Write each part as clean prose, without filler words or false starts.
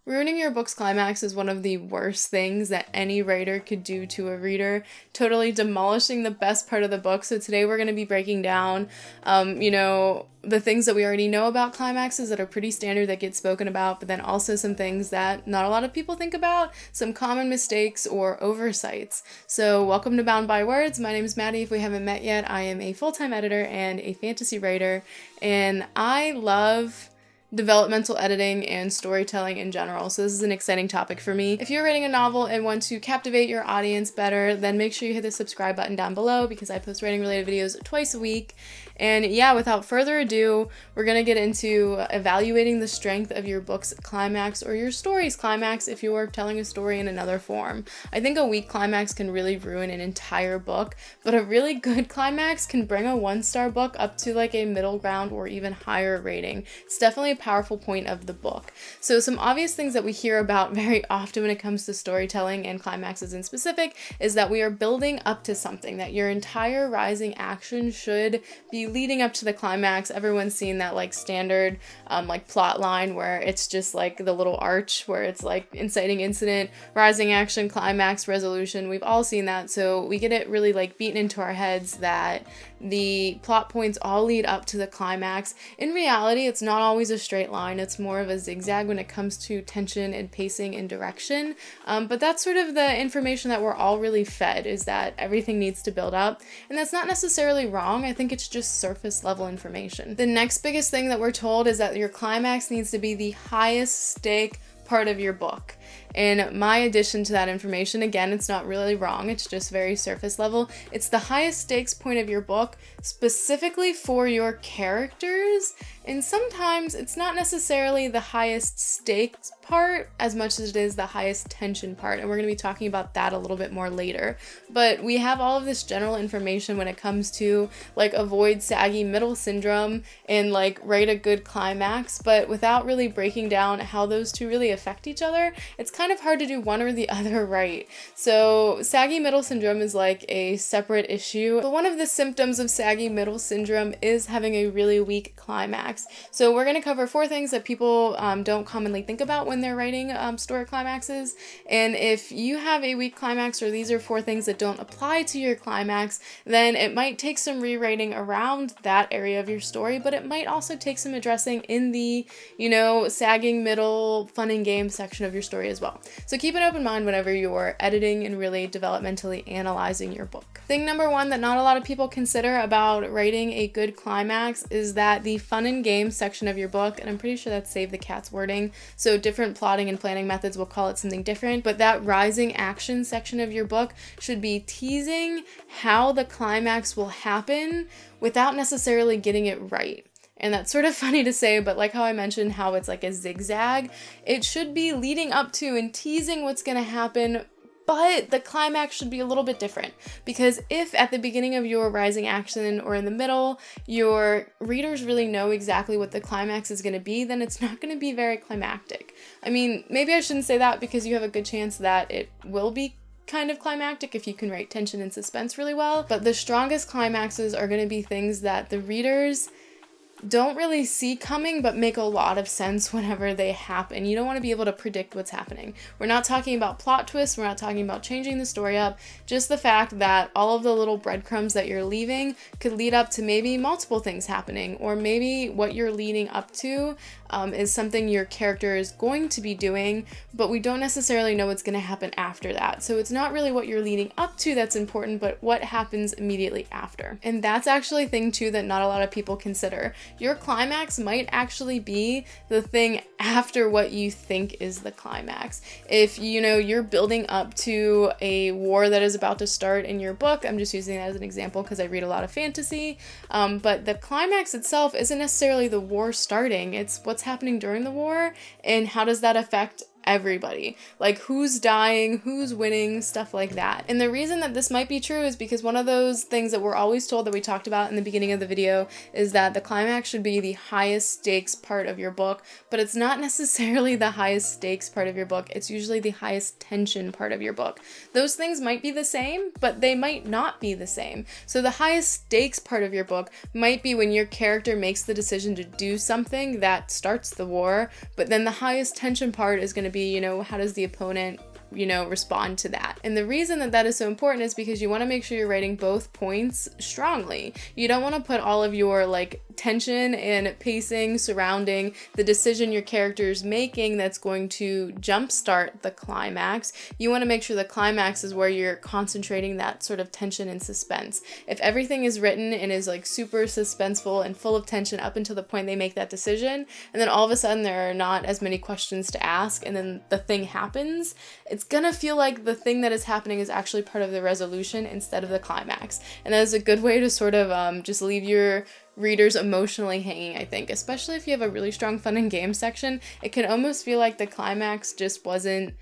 Ruining your book's climax is one of the worst things that any writer could do to a reader, totally demolishing the best part of the book. So today we're going to be breaking down, the things that we already know about climaxes that are pretty standard that get spoken about, but then also some things that not a lot of people think about, some common mistakes or oversights. So welcome to Bound by Words. My name is Madii. If we haven't met yet, I am a full-time editor and a fantasy writer, and I love developmental editing and storytelling in general, so this is an exciting topic for me. If you're writing a novel and want to captivate your audience better, then make sure you hit the subscribe button down below because I post writing related videos twice a week. And yeah, without further ado, we're gonna get into evaluating the strength of your book's climax or your story's climax if you are telling a story in another form. I think a weak climax can really ruin an entire book, but a really good climax can bring a 1-star book up to like a middle ground or even higher rating. It's definitely a powerful point of the book. So some obvious things that we hear about very often when it comes to storytelling and climaxes in specific is that we are building up to something, that your entire rising action should be leading up to the climax. Everyone's seen that like standard like plot line where it's just like the little arch where it's like inciting incident, rising action, climax, resolution. We've all seen that, so we get it really like beaten into our heads that the plot points all lead up to the climax. In reality, it's not always a straight line. It's more of a zigzag when it comes to tension and pacing and direction. But that's sort of the information that we're all really fed, is that everything needs to build up. And that's not necessarily wrong. I think it's just surface level information. The next biggest thing that we're told is that your climax needs to be the highest stake part of your book. And my addition to that information, again, it's not really wrong, it's just very surface level. It's the highest stakes point of your book specifically for your characters, and sometimes it's not necessarily the highest stakes part as much as it is the highest tension part, and we're going to be talking about that a little bit more later. But we have all of this general information when it comes to like avoid saggy middle syndrome and like write a good climax, but without really breaking down how those two really affect each other, it's kind of hard to do one or the other right. So saggy middle syndrome is like a separate issue, but one of the symptoms of saggy middle syndrome is having a really weak climax. So we're going to cover 4 things that people don't commonly think about when they're writing story climaxes, and if you have a weak climax or these are 4 things that don't apply to your climax, then it might take some rewriting around that area of your story, but it might also take some addressing in the, sagging middle fun and game section of your story as well. So keep an open mind whenever you're editing and really developmentally analyzing your book. Thing number 1 that not a lot of people consider about writing a good climax is that the fun and game section of your book, and I'm pretty sure that's Save the Cat's wording, so different plotting and planning methods will call it something different, but that rising action section of your book should be teasing how the climax will happen without necessarily getting it right. And that's sort of funny to say, but like how I mentioned how it's like a zigzag, it should be leading up to and teasing what's going to happen, but the climax should be a little bit different. Because if at the beginning of your rising action or in the middle, your readers really know exactly what the climax is going to be, then it's not going to be very climactic. I mean, maybe I shouldn't say that because you have a good chance that it will be kind of climactic if you can write tension and suspense really well, but the strongest climaxes are going to be things that the readers don't really see coming but make a lot of sense whenever they happen. You don't want to be able to predict what's happening. We're not talking about plot twists, we're not talking about changing the story up, just the fact that all of the little breadcrumbs that you're leaving could lead up to maybe multiple things happening, or maybe what you're leading up to is something your character is going to be doing, but we don't necessarily know what's going to happen after that. So it's not really what you're leading up to that's important, but what happens immediately after. And that's actually a thing too that not a lot of people consider. Your climax might actually be the thing after what you think is the climax. If you're building up to a war that is about to start in your book, I'm just using that as an example because I read a lot of fantasy, but the climax itself isn't necessarily the war starting, it's what's happening during the war and how does that affect everybody. Like who's dying, who's winning, stuff like that. And the reason that this might be true is because one of those things that we're always told that we talked about in the beginning of the video is that the climax should be the highest stakes part of your book, but it's not necessarily the highest stakes part of your book. It's usually the highest tension part of your book. Those things might be the same, but they might not be the same. So the highest stakes part of your book might be when your character makes the decision to do something that starts the war, but then the highest tension part is going to be be, you know, how does the opponent, you know, respond to that. And the reason that that is so important is because you want to make sure you're writing both points strongly. You don't want to put all of your like tension and pacing surrounding the decision your character is making that's going to jumpstart the climax. You want to make sure the climax is where you're concentrating that sort of tension and suspense. If everything is written and is like super suspenseful and full of tension up until the point they make that decision, and then all of a sudden there are not as many questions to ask, and then the thing happens, it's gonna feel like the thing that is happening is actually part of the resolution instead of the climax. And that is a good way to sort of just leave your readers emotionally hanging, I think, especially if you have a really strong fun and game section. It can almost feel like the climax just wasn't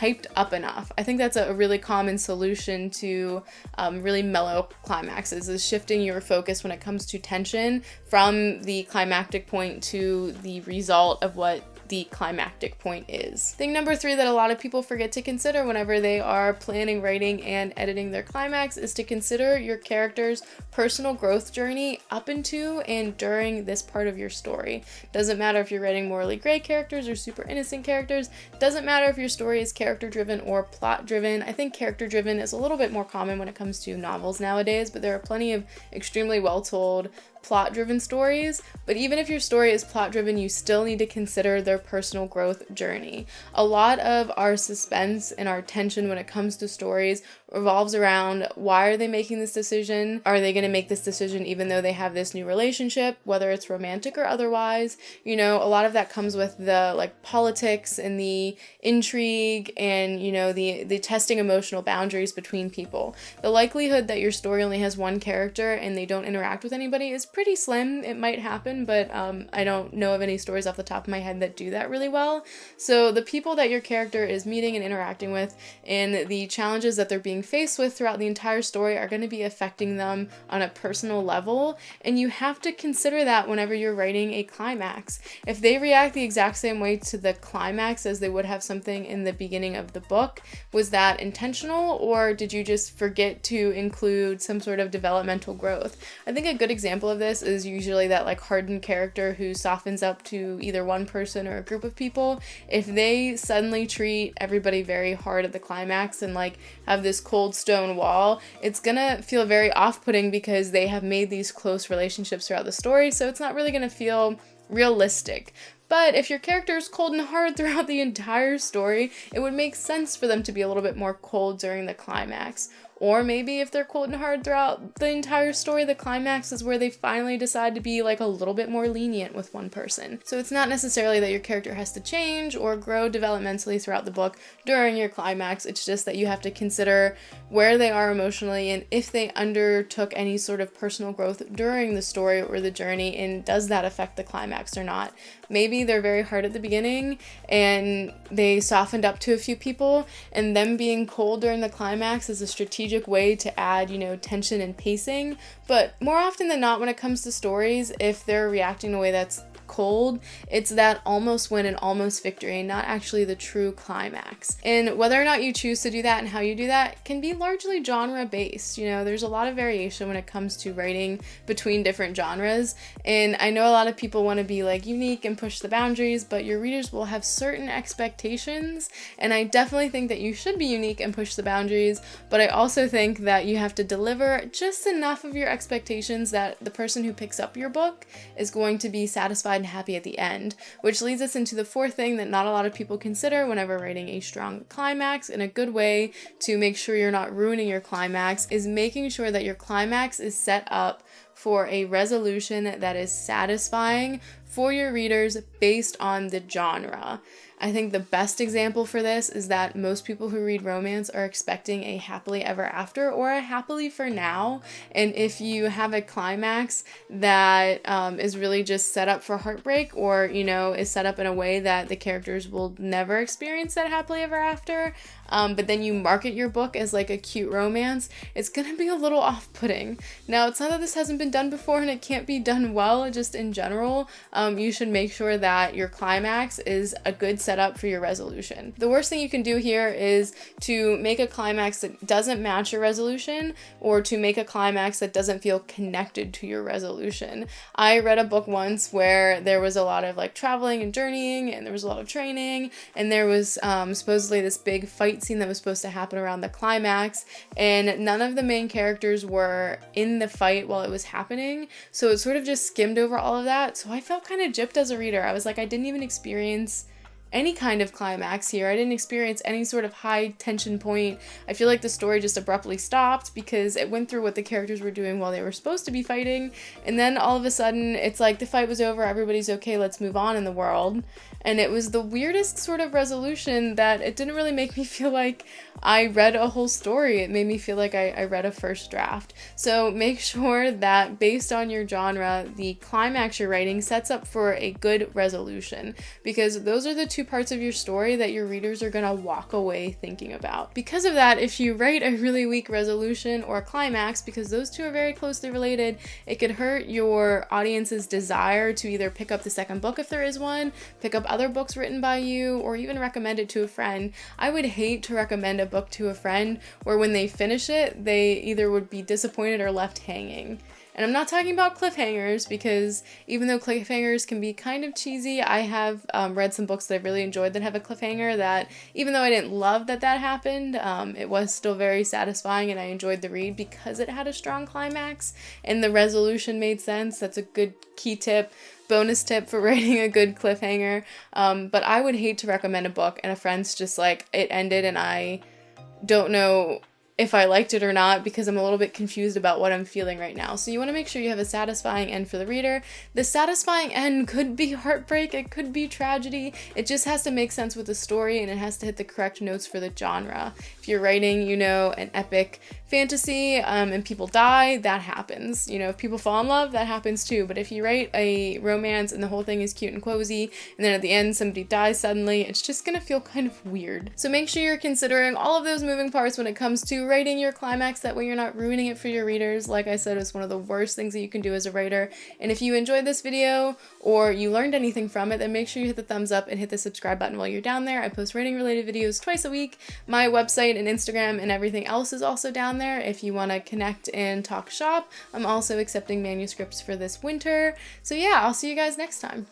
hyped up enough. I think that's a really common solution to really mellow climaxes, is shifting your focus when it comes to tension from the climactic point to the result of what the climactic point is. Thing number 3 that a lot of people forget to consider whenever they are planning, writing, and editing their climax is to consider your character's personal growth journey up into and during this part of your story. Doesn't matter if you're writing morally gray characters or super innocent characters. Doesn't matter if your story is character driven or plot driven. I think character driven is a little bit more common when it comes to novels nowadays, but there are plenty of extremely well told plot-driven stories. But even if your story is plot-driven, you still need to consider their personal growth journey. A lot of our suspense and our tension when it comes to stories revolves around, why are they making this decision? Are they going to make this decision even though they have this new relationship, whether it's romantic or otherwise? You know, a lot of that comes with the like politics and the intrigue and, you know, the testing emotional boundaries between people. The likelihood that your story only has one character and they don't interact with anybody is pretty slim. It might happen, but I don't know of any stories off the top of my head that do that really well. So the people that your character is meeting and interacting with and the challenges that they're being faced with throughout the entire story are going to be affecting them on a personal level, and you have to consider that whenever you're writing a climax. If they react the exact same way to the climax as they would have something in the beginning of the book, was that intentional, or did you just forget to include some sort of developmental growth? I think a good example of this is usually that like hardened character who softens up to either one person or a group of people. If they suddenly treat everybody very hard at the climax and like have this cold stone wall, it's gonna feel very off-putting because they have made these close relationships throughout the story, so it's not really gonna feel realistic. But if your character is cold and hard throughout the entire story, it would make sense for them to be a little bit more cold during the climax. Or maybe if they're cold and hard throughout the entire story, the climax is where they finally decide to be like a little bit more lenient with one person. So it's not necessarily that your character has to change or grow developmentally throughout the book during your climax. It's just that you have to consider where they are emotionally and if they undertook any sort of personal growth during the story or the journey, and does that affect the climax or not. Maybe they're very hard at the beginning and they softened up to a few people, and them being cold during the climax is a strategic way to add, you know, tension and pacing. But more often than not, when it comes to stories, if they're reacting in a way that's cold, it's that almost win and almost victory, not actually the true climax. And whether or not you choose to do that and how you do that can be largely genre based. You know, there's a lot of variation when it comes to writing between different genres, and I know a lot of people want to be like unique and push the boundaries, but your readers will have certain expectations, and I definitely think that you should be unique and push the boundaries, but I also think that you have to deliver just enough of your expectations that the person who picks up your book is going to be satisfied and happy at the end, which leads us into the 4th thing that not a lot of people consider whenever writing a strong climax. And a good way to make sure you're not ruining your climax is making sure that your climax is set up for a resolution that is satisfying for your readers based on the genre. I think the best example for this is that most people who read romance are expecting a happily ever after or a happily for now. And if you have a climax that is really just set up for heartbreak, or, you know, is set up in a way that the characters will never experience that happily ever after, but then you market your book as like a cute romance, it's gonna be a little off-putting. Now, it's not that this hasn't been done before and it can't be done well, just in general, you should make sure that your climax is a good set set up for your resolution. The worst thing you can do here is to make a climax that doesn't match your resolution, or to make a climax that doesn't feel connected to your resolution. I read a book once where there was a lot of like traveling and journeying, and there was a lot of training, and there was supposedly this big fight scene that was supposed to happen around the climax, and none of the main characters were in the fight while it was happening, so it sort of just skimmed over all of that. So I felt kind of gypped as a reader. I was like, I didn't even experience any kind of climax here. I didn't experience any sort of high tension point. I feel like the story just abruptly stopped because it went through what the characters were doing while they were supposed to be fighting, and then all of a sudden it's like the fight was over, everybody's okay, let's move on in the world. And it was the weirdest sort of resolution that it didn't really make me feel like I read a whole story. It made me feel like I read a first draft. So make sure that based on your genre, the climax you're writing sets up for a good resolution, because those are the two parts of your story that your readers are gonna walk away thinking about. Because of that, if you write a really weak resolution or climax, because those two are very closely related, it could hurt your audience's desire to either pick up the second book if there is one, pick up other books written by you, or even recommend it to a friend. I would hate to recommend a book to a friend where when they finish it, they either would be disappointed or left hanging. And I'm not talking about cliffhangers, because even though cliffhangers can be kind of cheesy, I have read some books that I really enjoyed that have a cliffhanger that, even though I didn't love that happened, it was still very satisfying and I enjoyed the read because it had a strong climax and the resolution made sense. That's a good key tip. Bonus tip for writing a good cliffhanger. But I would hate to recommend a book and a friend's just like, it ended and I don't know if I liked it or not, because I'm a little bit confused about what I'm feeling right now. So you want to make sure you have a satisfying end for the reader. The satisfying end could be heartbreak, it could be tragedy. It just has to make sense with the story, and it has to hit the correct notes for the genre. If you're writing, you know, an epic fantasy and people die, that happens. You know, if people fall in love, that happens too. But if you write a romance and the whole thing is cute and cozy, and then at the end somebody dies suddenly, it's just gonna feel kind of weird. So make sure you're considering all of those moving parts when it comes to writing your climax. That way you're not ruining it for your readers. Like I said, it's one of the worst things that you can do as a writer. And if you enjoyed this video or you learned anything from it, then make sure you hit the thumbs up and hit the subscribe button while you're down there. I post writing related videos twice a week. My website and Instagram and everything else is also down there if you want to connect and talk shop. I'm also accepting manuscripts for this winter. So yeah, I'll see you guys next time.